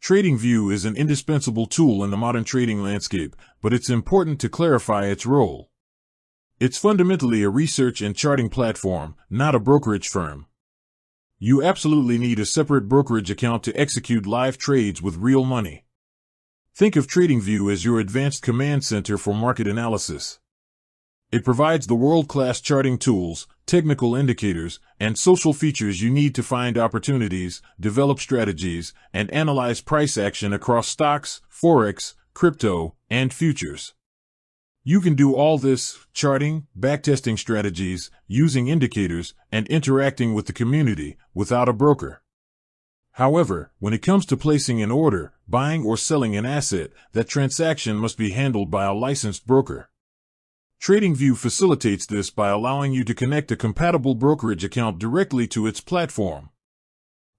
TradingView is an indispensable tool in the modern trading landscape, but it's important to clarify its role. It's fundamentally a research and charting platform, not a brokerage firm. You absolutely need a separate brokerage account to execute live trades with real money. Think of TradingView as your advanced command center for market analysis. It provides the world-class charting tools, technical indicators, and social features you need to find opportunities, develop strategies, and analyze price action across stocks, forex, crypto, and futures. You can do all this, charting, backtesting strategies, using indicators, and interacting with the community, without a broker. However, when it comes to placing an order, buying or selling an asset, that transaction must be handled by a licensed broker. TradingView facilitates this by allowing you to connect a compatible brokerage account directly to its platform.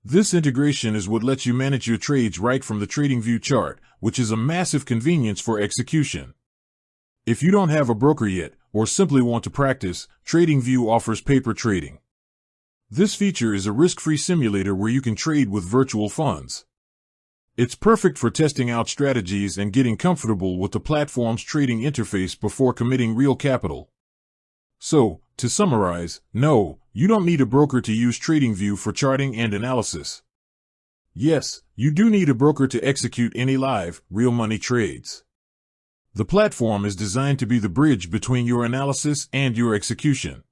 This integration is what lets you manage your trades right from the TradingView chart, which is a massive convenience for execution. If you don't have a broker yet, or simply want to practice, TradingView offers paper trading. This feature is a risk-free simulator where you can trade with virtual funds. It's perfect for testing out strategies and getting comfortable with the platform's trading interface before committing real capital. So, to summarize, no, you don't need a broker to use TradingView for charting and analysis. Yes, you do need a broker to execute any live, real money trades. The platform is designed to be the bridge between your analysis and your execution.